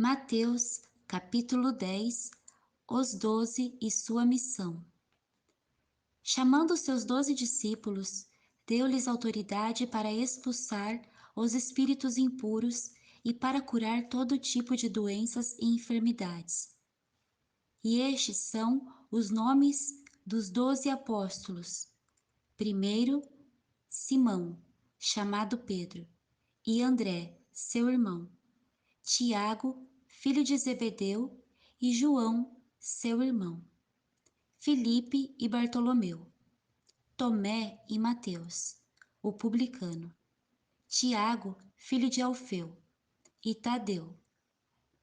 Mateus, capítulo 10. Os 12 e sua missão. Chamando seus 12 discípulos, deu-lhes autoridade para expulsar os espíritos impuros e para curar todo tipo de doenças e enfermidades. E estes são os nomes dos 12 apóstolos. Primeiro, Simão, chamado Pedro, e André, seu irmão. Tiago, filho de Zebedeu, e João, seu irmão. Filipe e Bartolomeu. Tomé e Mateus, o publicano. Tiago, filho de Alfeu, e Tadeu.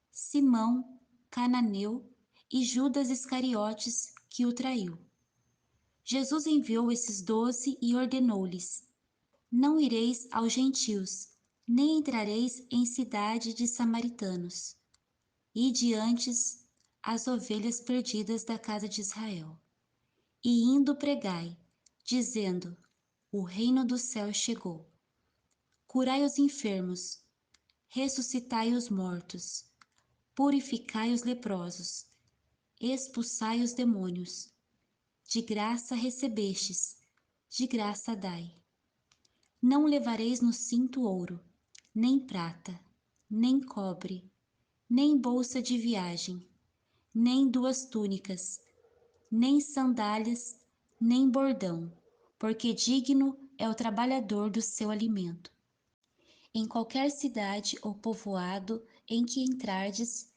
Simão, cananeu, e Judas Iscariotes, que o traiu. Jesus enviou esses 12 e ordenou-lhes: Não ireis aos gentios, nem entrareis em cidade de samaritanos. Ide antes as ovelhas perdidas da casa de Israel. E indo pregai, dizendo: O reino do céu chegou. Curai os enfermos, ressuscitai os mortos, purificai os leprosos, expulsai os demônios. De graça recebestes, de graça dai. Não levareis no cinto ouro, nem prata, nem cobre, nem bolsa de viagem, nem 2 túnicas, nem sandálias, nem bordão, porque digno é o trabalhador do seu alimento. Em qualquer cidade ou povoado em que entrardes,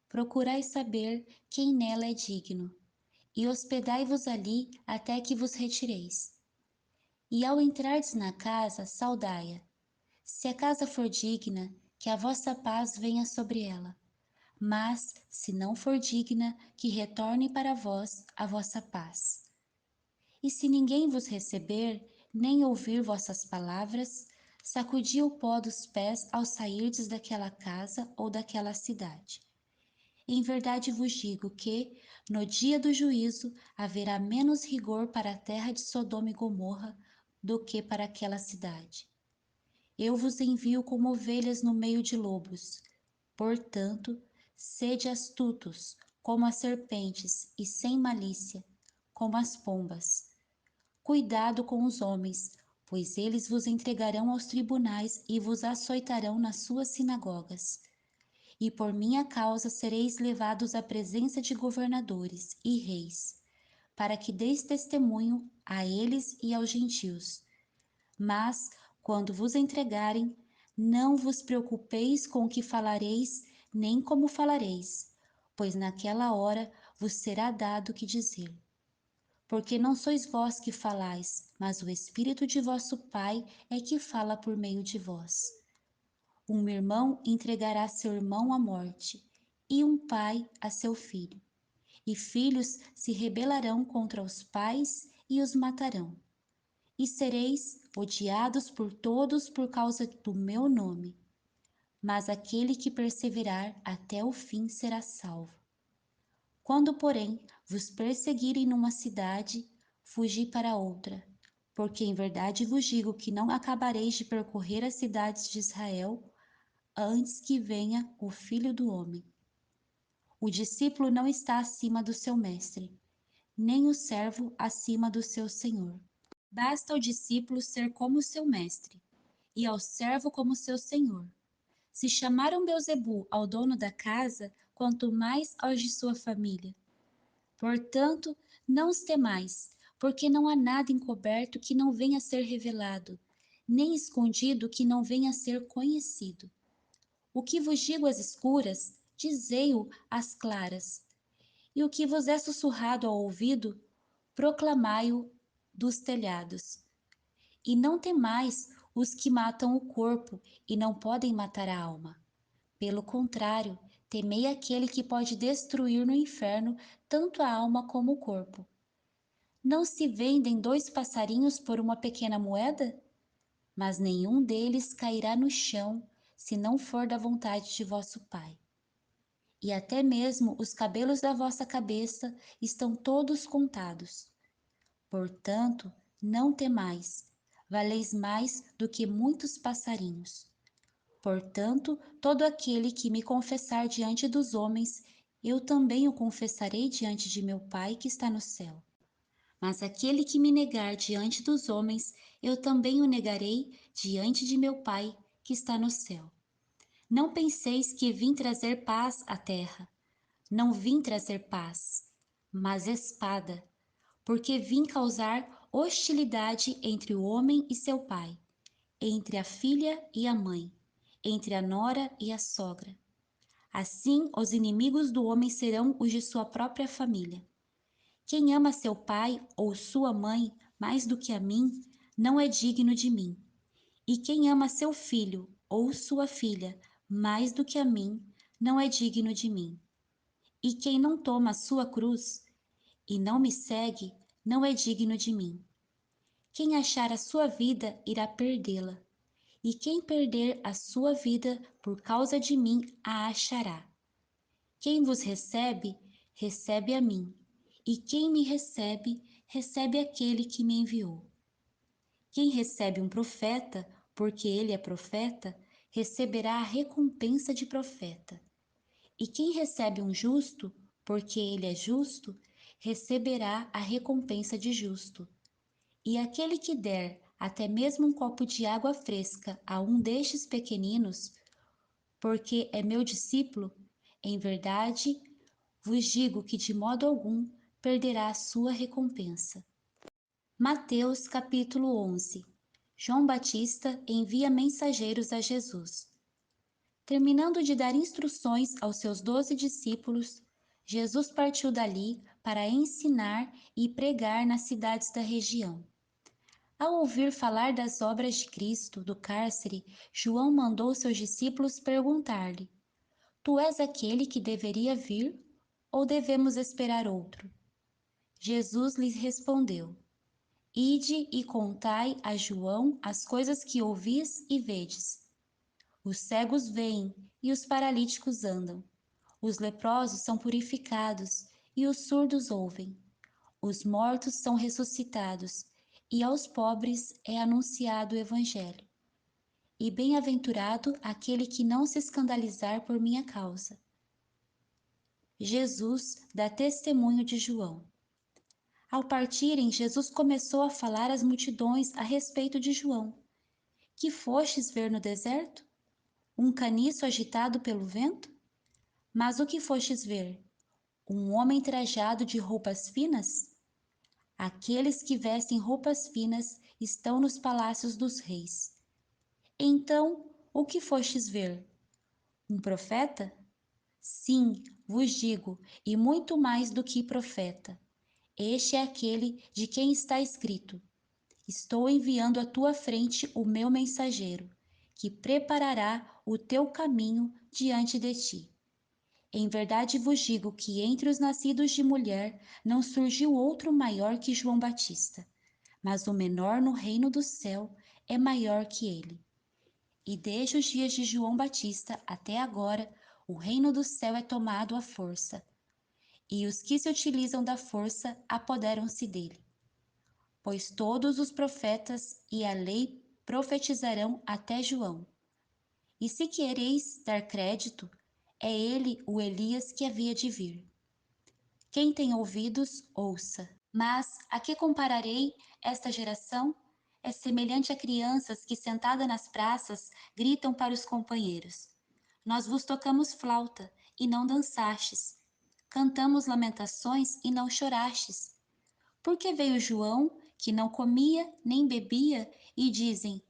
procurai saber quem nela é digno, e hospedai-vos ali até que vos retireis. E ao entrardes na casa, saudai-a. Se a casa for digna, que a vossa paz venha sobre ela. Mas, se não for digna, que retorne para vós a vossa paz. E se ninguém vos receber, nem ouvir vossas palavras, sacudi o pó dos pés ao sairdes daquela casa ou daquela cidade. Em verdade vos digo que, no dia do juízo, haverá menos rigor para a terra de Sodoma e Gomorra do que para aquela cidade. Eu vos envio como ovelhas no meio de lobos. Portanto, sede astutos, como as serpentes, e sem malícia, como as pombas. Cuidado com os homens, pois eles vos entregarão aos tribunais e vos açoitarão nas suas sinagogas. E por minha causa sereis levados à presença de governadores e reis, para que deis testemunho a eles e aos gentios. Mas, quando vos entregarem, não vos preocupeis com o que falareis, nem como falareis, pois naquela hora vos será dado o que dizer. Porque não sois vós que falais, mas o Espírito de vosso Pai é que fala por meio de vós. Um irmão entregará seu irmão à morte, e um pai a seu filho. E filhos se rebelarão contra os pais e os matarão. E sereis odiados por todos por causa do meu nome. Mas aquele que perseverar até o fim será salvo. Quando, porém, vos perseguirem numa cidade, fugi para outra, porque em verdade vos digo que não acabareis de percorrer as cidades de Israel antes que venha o Filho do Homem. O discípulo não está acima do seu mestre, nem o servo acima do seu senhor. Basta ao discípulo ser como seu mestre, e ao servo como seu senhor. Se chamaram Beelzebu ao dono da casa, quanto mais aos de sua família. Portanto, não os temais, porque não há nada encoberto que não venha a ser revelado, nem escondido que não venha a ser conhecido. O que vos digo às escuras, dizei-o às claras. E o que vos é sussurrado ao ouvido, proclamai-o dos telhados. E não temais os que matam o corpo e não podem matar a alma. Pelo contrário, temei aquele que pode destruir no inferno tanto a alma como o corpo. Não se vendem 2 passarinhos por uma pequena moeda? Mas nenhum deles cairá no chão, se não for da vontade de vosso Pai. E até mesmo os cabelos da vossa cabeça estão todos contados. Portanto, não temais, valeis mais do que muitos passarinhos. Portanto, todo aquele que me confessar diante dos homens, eu também o confessarei diante de meu Pai que está no céu. Mas aquele que me negar diante dos homens, eu também o negarei diante de meu Pai que está no céu. Não penseis que vim trazer paz à terra. Não vim trazer paz, mas espada, porque vim causar hostilidade entre o homem e seu pai, entre a filha e a mãe, entre a nora e a sogra. Assim, os inimigos do homem serão os de sua própria família. Quem ama seu pai ou sua mãe mais do que a mim, não é digno de mim. E quem ama seu filho ou sua filha mais do que a mim, não é digno de mim. E quem não toma a sua cruz e não me segue, não é digno de mim. Quem achar a sua vida irá perdê-la, e quem perder a sua vida por causa de mim a achará. Quem vos recebe, recebe a mim, e quem me recebe, recebe aquele que me enviou. Quem recebe um profeta, porque ele é profeta, receberá a recompensa de profeta. E quem recebe um justo, porque ele é justo, receberá a recompensa de justo. E aquele que der até mesmo um copo de água fresca a um destes pequeninos, porque é meu discípulo, em verdade vos digo que de modo algum perderá a sua recompensa. Mateus capítulo 11. João Batista envia mensageiros a Jesus. Terminando de dar instruções aos seus 12 discípulos, Jesus partiu dali para ensinar e pregar nas cidades da região. Ao ouvir falar das obras de Cristo do cárcere, João mandou seus discípulos perguntar-lhe: Tu és aquele que deveria vir, ou devemos esperar outro? Jesus lhes respondeu: Ide e contai a João as coisas que ouvis e vedes. Os cegos veem e os paralíticos andam. Os leprosos são purificados e os surdos ouvem. Os mortos são ressuscitados e aos pobres é anunciado o Evangelho. E bem-aventurado aquele que não se escandalizar por minha causa. Jesus dá testemunho de João. Ao partirem, Jesus começou a falar às multidões a respeito de João. Que fostes ver no deserto? Um caniço agitado pelo vento? Mas o que fostes ver? Um homem trajado de roupas finas? Aqueles que vestem roupas finas estão nos palácios dos reis. Então, o que fostes ver? Um profeta? Sim, vos digo, e muito mais do que profeta. Este é aquele de quem está escrito: Estou enviando à tua frente o meu mensageiro, que preparará o teu caminho diante de ti. Em verdade vos digo que entre os nascidos de mulher não surgiu outro maior que João Batista, mas o menor no reino do céu é maior que ele. E desde os dias de João Batista até agora, o reino do céu é tomado à força, e os que se utilizam da força apoderam-se dele. Pois todos os profetas e a lei profetizarão até João. E se quereis dar crédito, é ele o Elias que havia de vir. Quem tem ouvidos, ouça. Mas a que compararei esta geração? É semelhante a crianças que, sentadas nas praças, gritam para os companheiros: Nós vos tocamos flauta, e não dançastes. Cantamos lamentações, e não chorastes. Porque veio João, que não comia nem bebia, e dizem: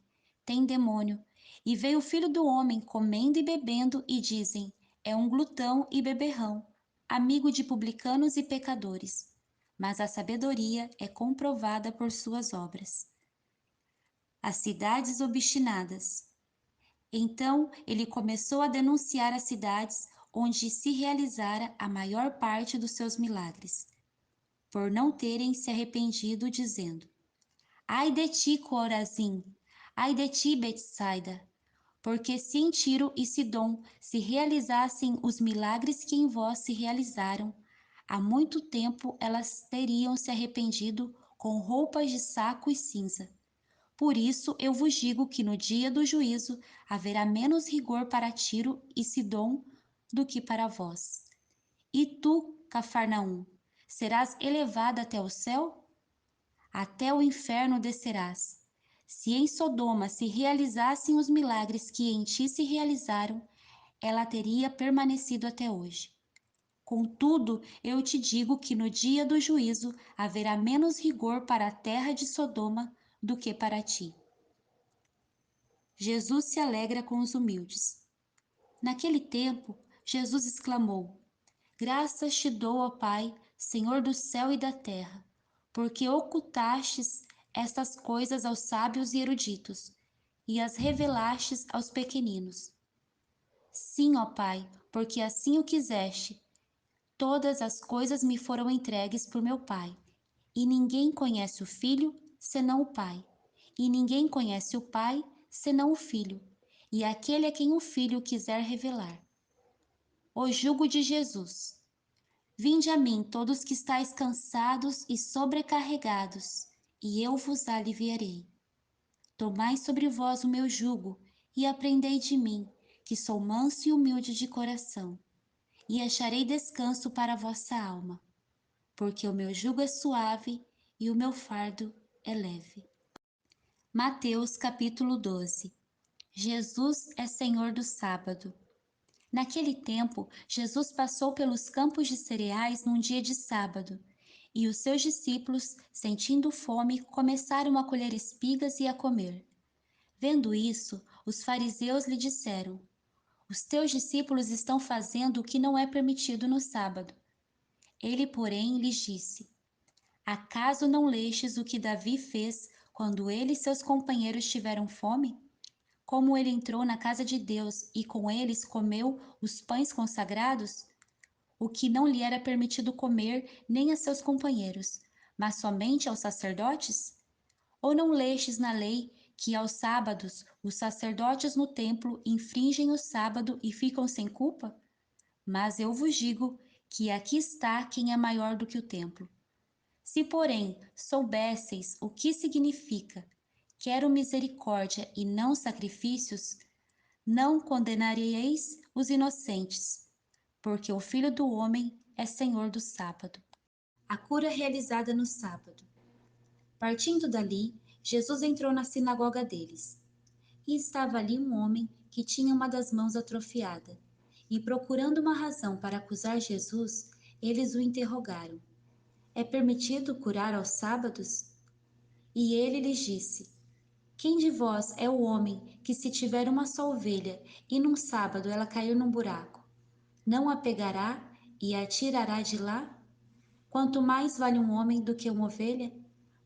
Tem demônio. E veio o Filho do Homem, comendo e bebendo, e dizem: É um glutão e beberrão, amigo de publicanos e pecadores. Mas a sabedoria é comprovada por suas obras. As cidades obstinadas. Então ele começou a denunciar as cidades onde se realizara a maior parte dos seus milagres, por não terem se arrependido, dizendo: Ai de ti, Corazim! Ai de ti, Betsaida! Porque se em Tiro e Sidom se realizassem os milagres que em vós se realizaram, há muito tempo elas teriam se arrependido com roupas de saco e cinza. Por isso eu vos digo que no dia do juízo haverá menos rigor para Tiro e Sidom do que para vós. E tu, Cafarnaum, serás elevada até o céu? Até o inferno descerás. Se em Sodoma se realizassem os milagres que em ti se realizaram, ela teria permanecido até hoje. Contudo, eu te digo que no dia do juízo haverá menos rigor para a terra de Sodoma do que para ti. Jesus se alegra com os humildes. Naquele tempo, Jesus exclamou: Graças te dou, ó Pai, Senhor do céu e da terra, porque ocultastes estas coisas aos sábios e eruditos, e as revelastes aos pequeninos. Sim, ó Pai, porque assim o quiseste. Todas as coisas me foram entregues por meu Pai, e ninguém conhece o Filho senão o Pai, e ninguém conhece o Pai senão o Filho, e aquele a quem o Filho quiser revelar. O jugo de Jesus. Vinde a mim, todos que estáis cansados e sobrecarregados, e eu vos aliviarei. Tomai sobre vós o meu jugo, e aprendei de mim, que sou manso e humilde de coração, e acharei descanso para a vossa alma, porque o meu jugo é suave e o meu fardo é leve. Mateus capítulo 12. Jesus é Senhor do sábado. Naquele tempo, Jesus passou pelos campos de cereais num dia de sábado, e os seus discípulos, sentindo fome, começaram a colher espigas e a comer. Vendo isso, os fariseus lhe disseram: Os teus discípulos estão fazendo o que não é permitido no sábado. Ele, porém, lhes disse: Acaso não lestes o que Davi fez quando ele e seus companheiros tiveram fome? Como ele entrou na casa de Deus e com eles comeu os pães consagrados, o que não lhe era permitido comer nem a seus companheiros, mas somente aos sacerdotes? Ou não lestes na lei que aos sábados os sacerdotes no templo infringem o sábado e ficam sem culpa? Mas eu vos digo que aqui está quem é maior do que o templo. Se, porém, soubesseis o que significa quero misericórdia e não sacrifícios, não condenareis os inocentes, porque o Filho do Homem é Senhor do sábado. A cura realizada no sábado. Partindo dali, Jesus entrou na sinagoga deles. E estava ali um homem que tinha uma das mãos atrofiada. E procurando uma razão para acusar Jesus, eles o interrogaram: É permitido curar aos sábados? E ele lhes disse: Quem de vós é o homem que, se tiver uma só ovelha e num sábado ela cair num buraco, não a pegará e a tirará de lá? Quanto mais vale um homem do que uma ovelha?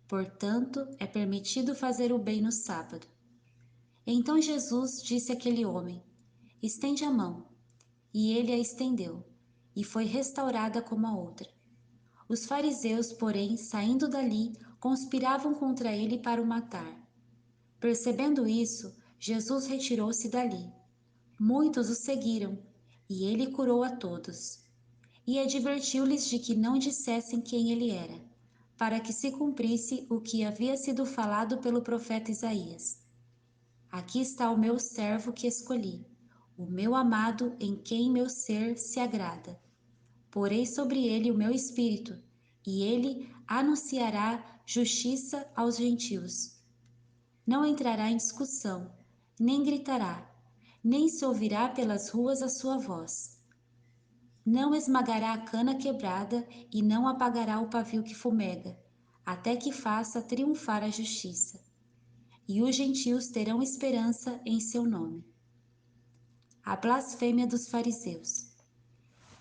Portanto, é permitido fazer o bem no sábado. Então Jesus disse àquele homem: Estende a mão. E ele a estendeu, e foi restaurada como a outra. Os fariseus, porém, saindo dali, conspiravam contra ele para o matar. Percebendo isso, Jesus retirou-se dali. Muitos o seguiram, e ele curou a todos. E advertiu-lhes de que não dissessem quem ele era, para que se cumprisse o que havia sido falado pelo profeta Isaías. Aqui está o meu servo que escolhi, o meu amado em quem meu ser se agrada. Porei sobre ele o meu espírito, e ele anunciará justiça aos gentios. Não entrará em discussão, nem gritará, nem se ouvirá pelas ruas a sua voz. Não esmagará a cana quebrada e não apagará o pavio que fumega, até que faça triunfar a justiça. E os gentios terão esperança em seu nome. A blasfêmia dos fariseus.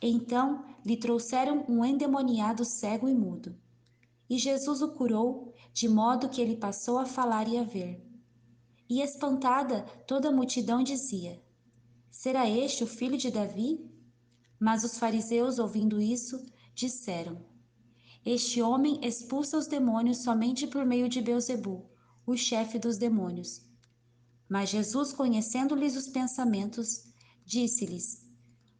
Então lhe trouxeram um endemoniado cego e mudo. E Jesus o curou, de modo que ele passou a falar e a ver. E espantada, toda a multidão dizia: Será este o filho de Davi? Mas os fariseus, ouvindo isso, disseram: Este homem expulsa os demônios somente por meio de Beelzebu, o chefe dos demônios. Mas Jesus, conhecendo-lhes os pensamentos, disse-lhes: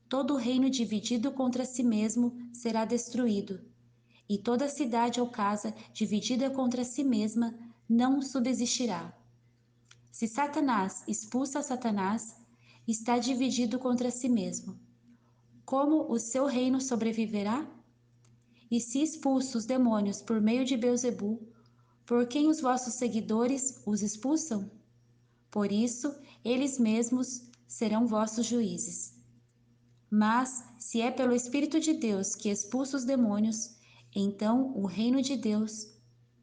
Todo reino dividido contra si mesmo será destruído, e toda cidade ou casa dividida contra si mesma não subsistirá. Se Satanás expulsa Satanás, está dividido contra si mesmo. Como o seu reino sobreviverá? E se expulso os demônios por meio de Beelzebul, por quem os vossos seguidores os expulsam? Por isso, eles mesmos serão vossos juízes. Mas, se é pelo Espírito de Deus que expulsa os demônios, então o reino de Deus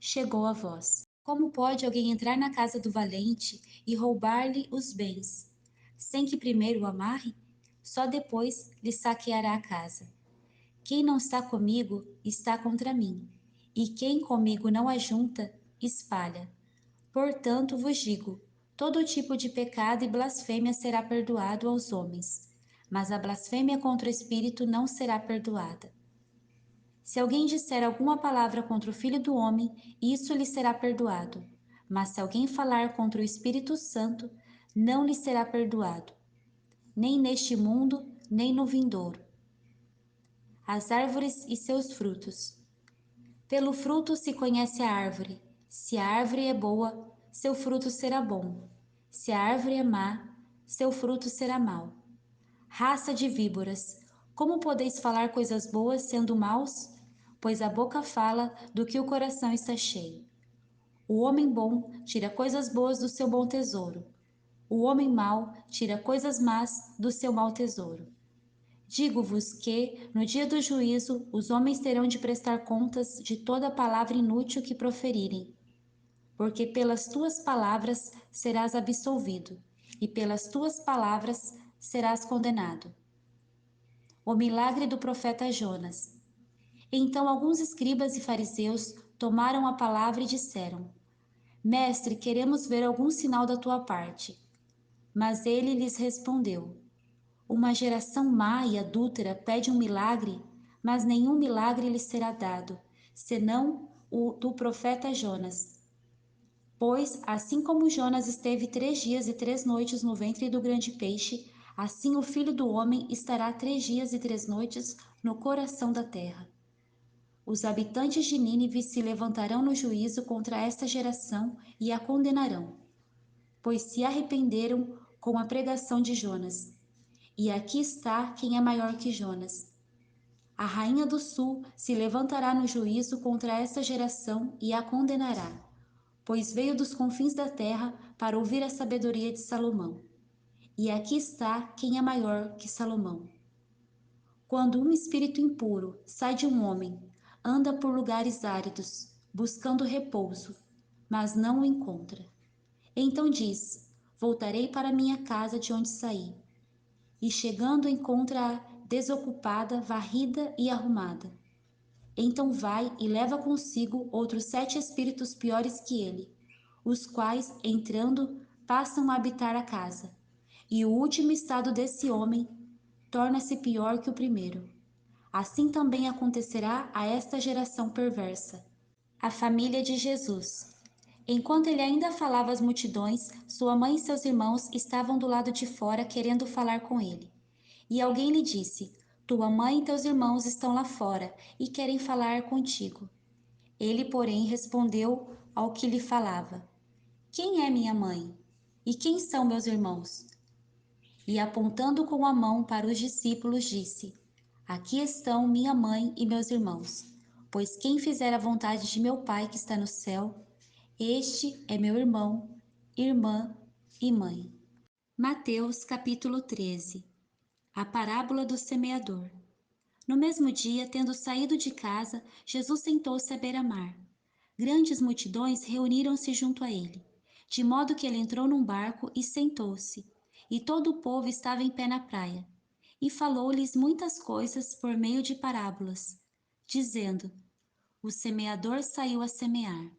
chegou a vós. Como pode alguém entrar na casa do valente e roubar-lhe os bens, sem que primeiro o amarre? Só depois lhe saqueará a casa. Quem não está comigo está contra mim, e quem comigo não ajunta, espalha. Portanto vos digo, todo tipo de pecado e blasfêmia será perdoado aos homens, mas a blasfêmia contra o Espírito não será perdoada. Se alguém disser alguma palavra contra o Filho do Homem, isso lhe será perdoado. Mas se alguém falar contra o Espírito Santo, não lhe será perdoado, nem neste mundo, nem no vindouro. As árvores e seus frutos. Pelo fruto se conhece a árvore. Se a árvore é boa, seu fruto será bom. Se a árvore é má, seu fruto será mau. Raça de víboras, como podeis falar coisas boas sendo maus? Pois a boca fala do que o coração está cheio. O homem bom tira coisas boas do seu bom tesouro. O homem mau tira coisas más do seu mau tesouro. Digo-vos que, no dia do juízo, os homens terão de prestar contas de toda palavra inútil que proferirem. Porque pelas tuas palavras serás absolvido, e pelas tuas palavras serás condenado. O milagre do profeta Jonas. Então alguns escribas e fariseus tomaram a palavra e disseram: Mestre, queremos ver algum sinal da tua parte. Mas ele lhes respondeu: Uma geração má e adúltera pede um milagre, mas nenhum milagre lhe será dado, senão o do profeta Jonas. Pois, assim como Jonas esteve 3 dias e 3 noites no ventre do grande peixe, assim o Filho do Homem estará 3 dias e 3 noites no coração da terra. Os habitantes de Nínive se levantarão no juízo contra esta geração e a condenarão, pois se arrependeram com a pregação de Jonas. E aqui está quem é maior que Jonas. A rainha do sul se levantará no juízo contra esta geração e a condenará, pois veio dos confins da terra para ouvir a sabedoria de Salomão. E aqui está quem é maior que Salomão. Quando um espírito impuro sai de um homem, anda por lugares áridos, buscando repouso, mas não o encontra. Então diz: Voltarei para minha casa de onde saí. E chegando encontra-a desocupada, varrida e arrumada. Então vai e leva consigo outros 7 espíritos piores que ele, os quais, entrando, passam a habitar a casa. E o último estado desse homem torna-se pior que o primeiro. Assim também acontecerá a esta geração perversa. A família de Jesus. Enquanto ele ainda falava às multidões, sua mãe e seus irmãos estavam do lado de fora querendo falar com ele. E alguém lhe disse: Tua mãe e teus irmãos estão lá fora e querem falar contigo. Ele, porém, respondeu ao que lhe falava: Quem é minha mãe? E quem são meus irmãos? E apontando com a mão para os discípulos, disse: Aqui estão minha mãe e meus irmãos. Pois quem fizer a vontade de meu Pai que está no céu, este é meu irmão, irmã e mãe. Mateus capítulo 13. A parábola do semeador. No mesmo dia, tendo saído de casa, Jesus sentou-se à beira-mar. Grandes multidões reuniram-se junto a ele, de modo que ele entrou num barco e sentou-se, e todo o povo estava em pé na praia. E falou-lhes muitas coisas por meio de parábolas, dizendo: O semeador saiu a semear.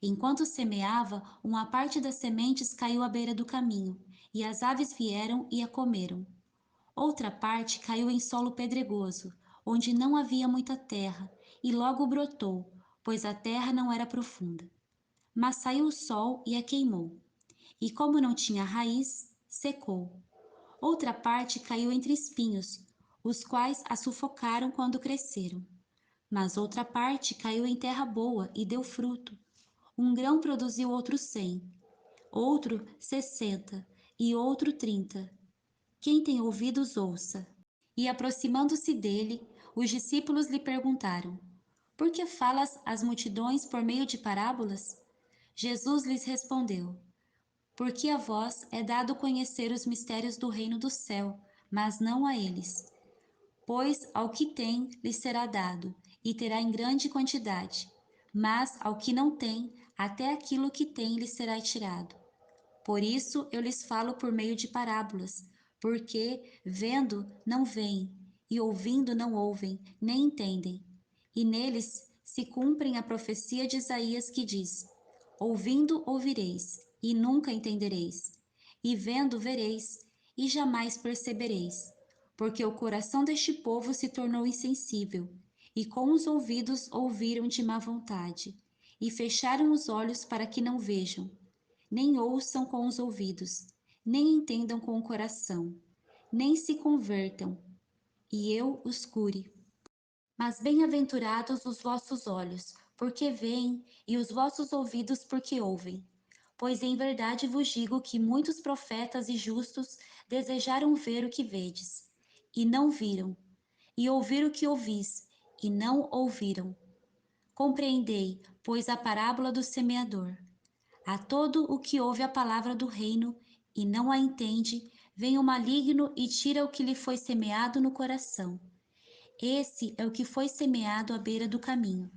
Enquanto semeava, uma parte das sementes caiu à beira do caminho, e as aves vieram e a comeram. Outra parte caiu em solo pedregoso, onde não havia muita terra, e logo brotou, pois a terra não era profunda. Mas saiu o sol e a queimou, e como não tinha raiz, secou. Outra parte caiu entre espinhos, os quais a sufocaram quando cresceram. Mas outra parte caiu em terra boa e deu fruto. Um grão produziu outros 100. outro 60 e outro 30. Quem tem ouvidos, ouça. E aproximando-se dele, os discípulos lhe perguntaram: Por que falas às multidões por meio de parábolas? Jesus lhes respondeu: Porque a vós é dado conhecer os mistérios do reino do céu, mas não a eles. Pois ao que tem lhe será dado, e terá em grande quantidade, mas ao que não tem, até aquilo que tem lhe será tirado. Por isso eu lhes falo por meio de parábolas, porque vendo não veem, e ouvindo não ouvem, nem entendem. E neles se cumprem a profecia de Isaías que diz: Ouvindo ouvireis, e nunca entendereis, e vendo vereis, e jamais percebereis, porque o coração deste povo se tornou insensível, e com os ouvidos ouviram de má vontade, e fecharam os olhos para que não vejam, nem ouçam com os ouvidos, nem entendam com o coração, nem se convertam, e eu os cure. Mas bem-aventurados os vossos olhos, porque veem, e os vossos ouvidos, porque ouvem. Pois em verdade vos digo que muitos profetas e justos desejaram ver o que vedes, e não viram, e ouvir o que ouvis, e não ouviram. Compreendei, pois, a parábola do semeador. A todo o que ouve a palavra do reino e não a entende, vem o maligno e tira o que lhe foi semeado no coração. Esse é o que foi semeado à beira do caminho.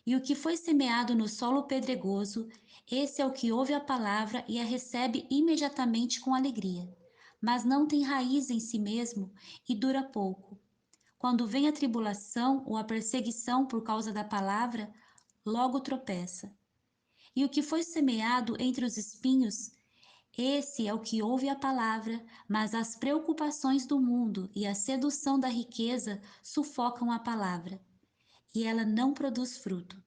E o que foi semeado no solo pedregoso, esse é o que ouve a palavra e a recebe imediatamente com alegria, mas não tem raiz em si mesmo e dura pouco. Quando vem a tribulação ou a perseguição por causa da palavra, logo tropeça. E o que foi semeado entre os espinhos, esse é o que ouve a palavra, mas as preocupações do mundo e a sedução da riqueza sufocam a palavra, e ela não produz fruto.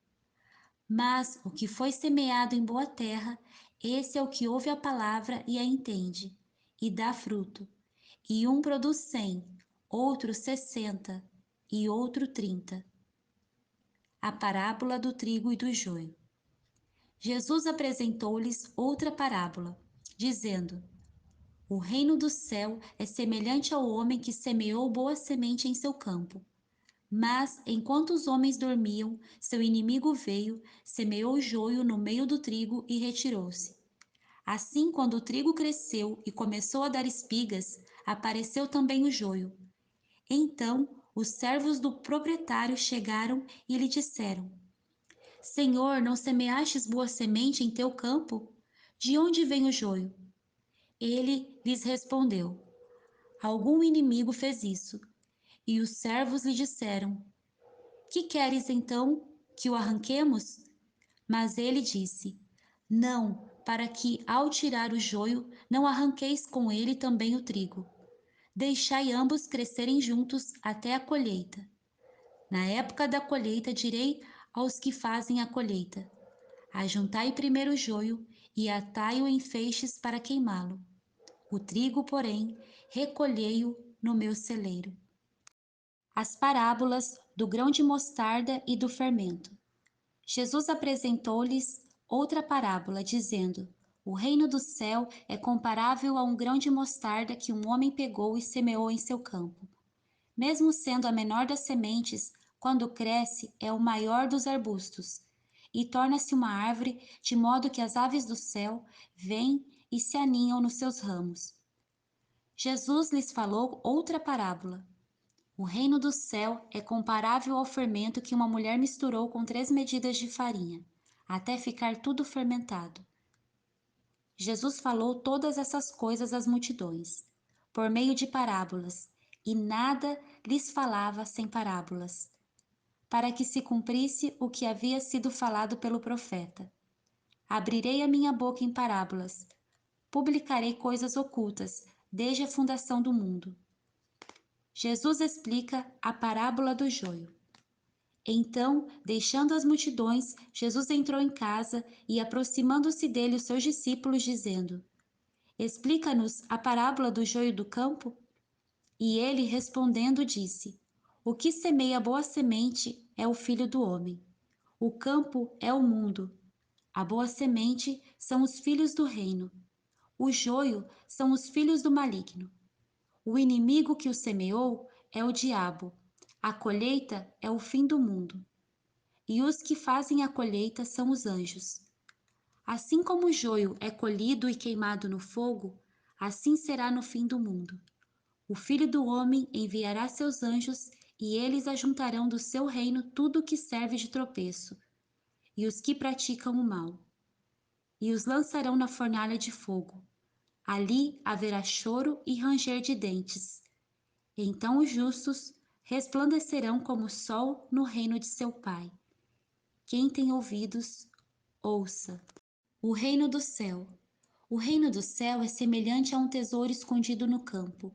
Mas o que foi semeado em boa terra, esse é o que ouve a palavra e a entende, e dá fruto. E um produz 100, outro 60 e outro 30. A parábola do trigo e do joio. Jesus apresentou-lhes outra parábola, dizendo: O reino do céu é semelhante ao homem que semeou boa semente em seu campo. Mas, enquanto os homens dormiam, seu inimigo veio, semeou joio no meio do trigo e retirou-se. Assim, quando o trigo cresceu e começou a dar espigas, apareceu também o joio. Então, os servos do proprietário chegaram e lhe disseram: Senhor, não semeastes boa semente em teu campo? De onde vem o joio? Ele lhes respondeu: Algum inimigo fez isso. E os servos lhe disseram: Que queres então que o arranquemos? Mas ele disse: Não, para que, ao tirar o joio, não arranqueis com ele também o trigo. Deixai ambos crescerem juntos até a colheita. Na época da colheita, direi aos que fazem a colheita: Ajuntai primeiro o joio e atai-o em feixes para queimá-lo. O trigo, porém, recolhei-o no meu celeiro. As parábolas do grão de mostarda e do fermento. Jesus apresentou-lhes outra parábola, dizendo: O reino do céu é comparável a um grão de mostarda que um homem pegou e semeou em seu campo. Mesmo sendo a menor das sementes, quando cresce, é o maior dos arbustos, e torna-se uma árvore, de modo que as aves do céu vêm e se aninham nos seus ramos. Jesus lhes falou outra parábola. O reino do céu é comparável ao fermento que uma mulher misturou com 3 medidas de farinha, até ficar tudo fermentado. Jesus falou todas essas coisas às multidões, por meio de parábolas, e nada lhes falava sem parábolas, para que se cumprisse o que havia sido falado pelo profeta. Abrirei a minha boca em parábolas, publicarei coisas ocultas, desde a fundação do mundo. Jesus explica a parábola do joio. Então, deixando as multidões, Jesus entrou em casa e, aproximando-se dele, os seus discípulos, dizendo: Explica-nos a parábola do joio do campo? E ele, respondendo, disse: O que semeia boa semente é o filho do homem. O campo é o mundo. A boa semente são os filhos do reino. O joio são os filhos do maligno. O inimigo que o semeou é o diabo. A colheita é o fim do mundo. E os que fazem a colheita são os anjos. Assim como o joio é colhido e queimado no fogo, assim será no fim do mundo. O Filho do Homem enviará seus anjos e eles ajuntarão do seu reino tudo o que serve de tropeço, e os que praticam o mal, e os lançarão na fornalha de fogo. Ali haverá choro e ranger de dentes. Então os justos resplandecerão como o sol no reino de seu Pai. Quem tem ouvidos, ouça. O reino do céu. O reino do céu é semelhante a um tesouro escondido no campo,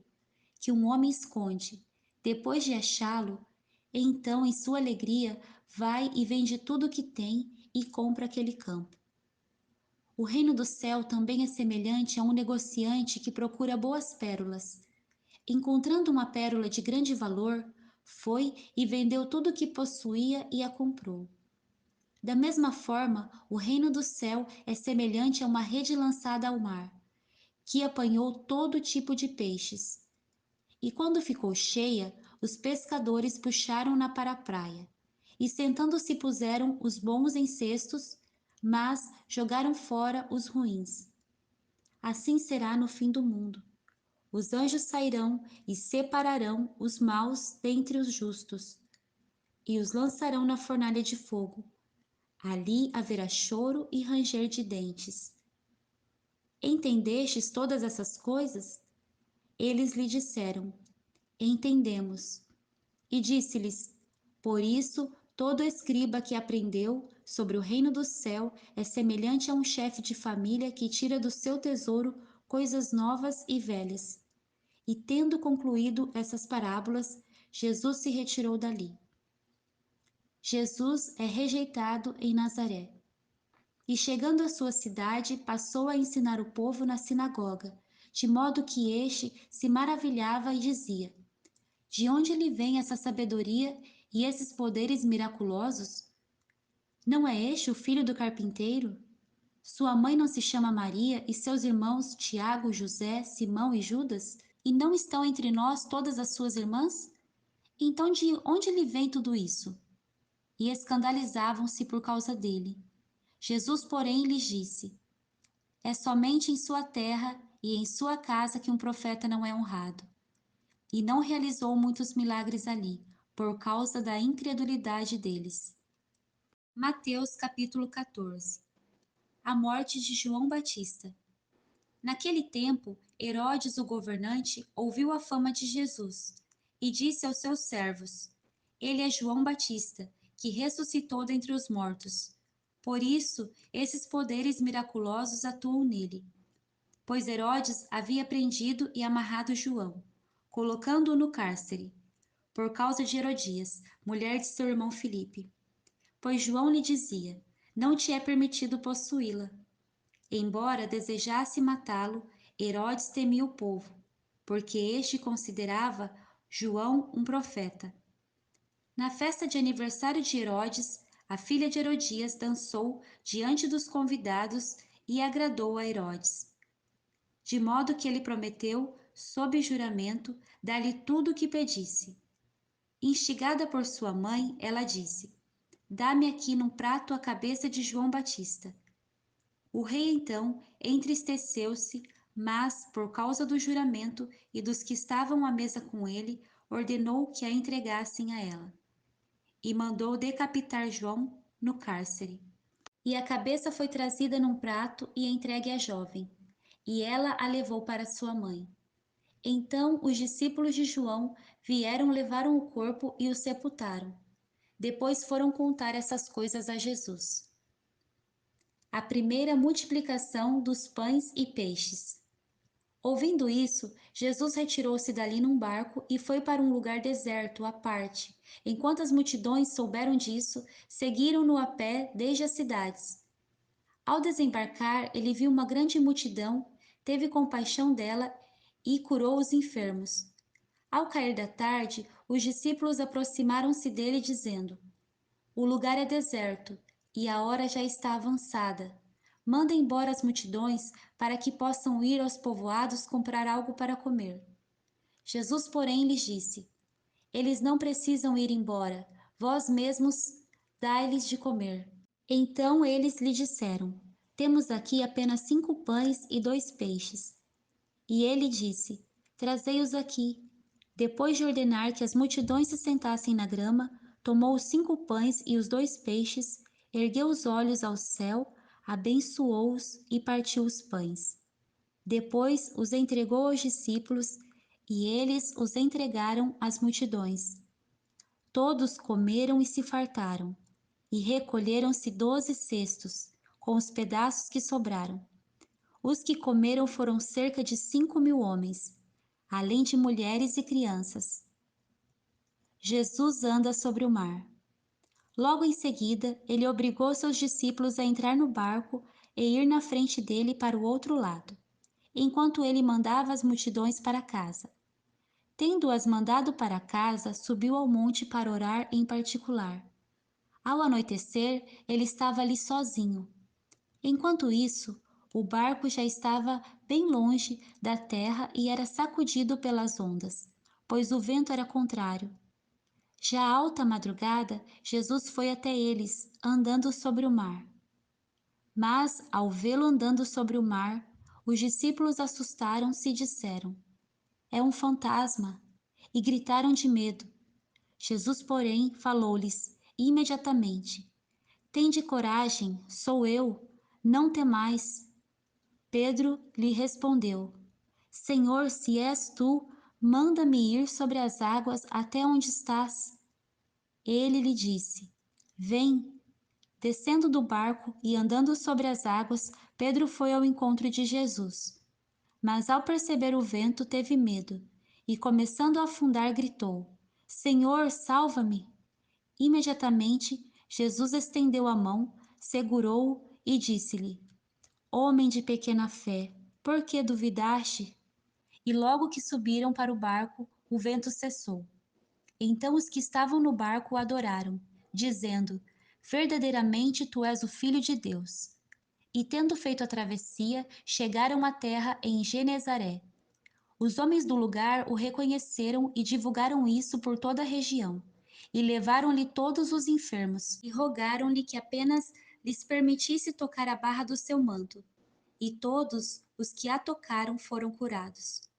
que um homem esconde. Depois de achá-lo, então, em sua alegria, vai e vende tudo o que tem e compra aquele campo. O reino do céu também é semelhante a um negociante que procura boas pérolas. Encontrando uma pérola de grande valor, foi e vendeu tudo o que possuía e a comprou. Da mesma forma, o reino do céu é semelhante a uma rede lançada ao mar, que apanhou todo tipo de peixes. E quando ficou cheia, os pescadores puxaram-na para a praia. E sentando-se puseram os bons em cestos, mas jogaram fora os ruins. Assim será no fim do mundo. Os anjos sairão e separarão os maus dentre os justos, e os lançarão na fornalha de fogo. Ali haverá choro e ranger de dentes. Entendestes todas essas coisas? Eles lhe disseram: Entendemos. E disse-lhes: Por isso, todo escriba que aprendeu sobre o reino do céu é semelhante a um chefe de família que tira do seu tesouro coisas novas e velhas. E tendo concluído essas parábolas, Jesus se retirou dali. Jesus é rejeitado em Nazaré. E chegando à sua cidade, passou a ensinar o povo na sinagoga, de modo que este se maravilhava e dizia: De onde lhe vem essa sabedoria e esses poderes miraculosos? Não é este o filho do carpinteiro? Sua mãe não se chama Maria e seus irmãos Tiago, José, Simão e Judas? E não estão entre nós todas as suas irmãs? Então de onde lhe vem tudo isso? E escandalizavam-se por causa dele. Jesus, porém, lhes disse: É somente em sua terra e em sua casa que um profeta não é honrado. E não realizou muitos milagres ali, por causa da incredulidade deles. Mateus capítulo 14. A morte de João Batista. Naquele tempo, Herodes, o governante, ouviu a fama de Jesus e disse aos seus servos: Ele é João Batista, que ressuscitou dentre os mortos. Por isso, esses poderes miraculosos atuam nele. Pois Herodes havia prendido e amarrado João, colocando-o no cárcere, por causa de Herodias, mulher de seu irmão Filipe. Pois João lhe dizia: Não te é permitido possuí-la. Embora desejasse matá-lo, Herodes temia o povo, porque este considerava João um profeta. Na festa de aniversário de Herodes, a filha de Herodias dançou diante dos convidados e agradou a Herodes, de modo que ele prometeu, sob juramento, dar-lhe tudo o que pedisse. Instigada por sua mãe, ela disse: Dá-me aqui num prato a cabeça de João Batista. O rei então entristeceu-se, mas, por causa do juramento e dos que estavam à mesa com ele, ordenou que a entregassem a ela. E mandou decapitar João no cárcere. E a cabeça foi trazida num prato e entregue à jovem, e ela a levou para sua mãe. Então os discípulos de João vieram, levaram o corpo e o sepultaram. Depois foram contar essas coisas a Jesus. A primeira multiplicação dos pães e peixes. Ouvindo isso, Jesus retirou-se dali num barco e foi para um lugar deserto, à parte. Enquanto as multidões souberam disso, seguiram-no a pé desde as cidades. Ao desembarcar, ele viu uma grande multidão, teve compaixão dela e curou os enfermos. Ao cair da tarde, os discípulos aproximaram-se dele, dizendo: O lugar é deserto e a hora já está avançada. Manda embora as multidões para que possam ir aos povoados comprar algo para comer. Jesus, porém, lhes disse: Eles não precisam ir embora, vós mesmos dai-lhes de comer. Então eles lhe disseram: Temos aqui apenas 5 pães e 2 peixes. E ele disse: Trazei-os aqui. Depois de ordenar que as multidões se sentassem na grama, tomou os 5 pães e os 2 peixes, ergueu os olhos ao céu, abençoou-os e partiu os pães. Depois os entregou aos discípulos, e eles os entregaram às multidões. Todos comeram e se fartaram, e recolheram-se 12 cestos, com os pedaços que sobraram. Os que comeram foram cerca de 5.000 homens, além de mulheres e crianças. Jesus anda sobre o mar. Logo em seguida, ele obrigou seus discípulos a entrar no barco e ir na frente dele para o outro lado, enquanto ele mandava as multidões para casa. Tendo-as mandado para casa, subiu ao monte para orar em particular. Ao anoitecer, ele estava ali sozinho. Enquanto isso, o barco já estava bem longe da terra e era sacudido pelas ondas, pois o vento era contrário. Já à alta madrugada, Jesus foi até eles, andando sobre o mar. Mas, ao vê-lo andando sobre o mar, os discípulos assustaram-se e disseram: É um fantasma! E gritaram de medo. Jesus, porém, falou-lhes imediatamente: Tende coragem, sou eu, não temais. Pedro lhe respondeu: Senhor, se és tu, manda-me ir sobre as águas até onde estás. Ele lhe disse: Vem. Descendo do barco e andando sobre as águas, Pedro foi ao encontro de Jesus. Mas ao perceber o vento, teve medo, e começando a afundar, gritou: Senhor, salva-me! Imediatamente, Jesus estendeu a mão, segurou-o e disse-lhe: Homem de pequena fé, por que duvidaste? E logo que subiram para o barco, o vento cessou. Então os que estavam no barco o adoraram, dizendo: Verdadeiramente tu és o Filho de Deus. E tendo feito a travessia, chegaram à terra em Genezaré. Os homens do lugar o reconheceram e divulgaram isso por toda a região. E levaram-lhe todos os enfermos, e rogaram-lhe que apenas lhes permitisse tocar a barra do seu manto. E todos os que a tocaram foram curados.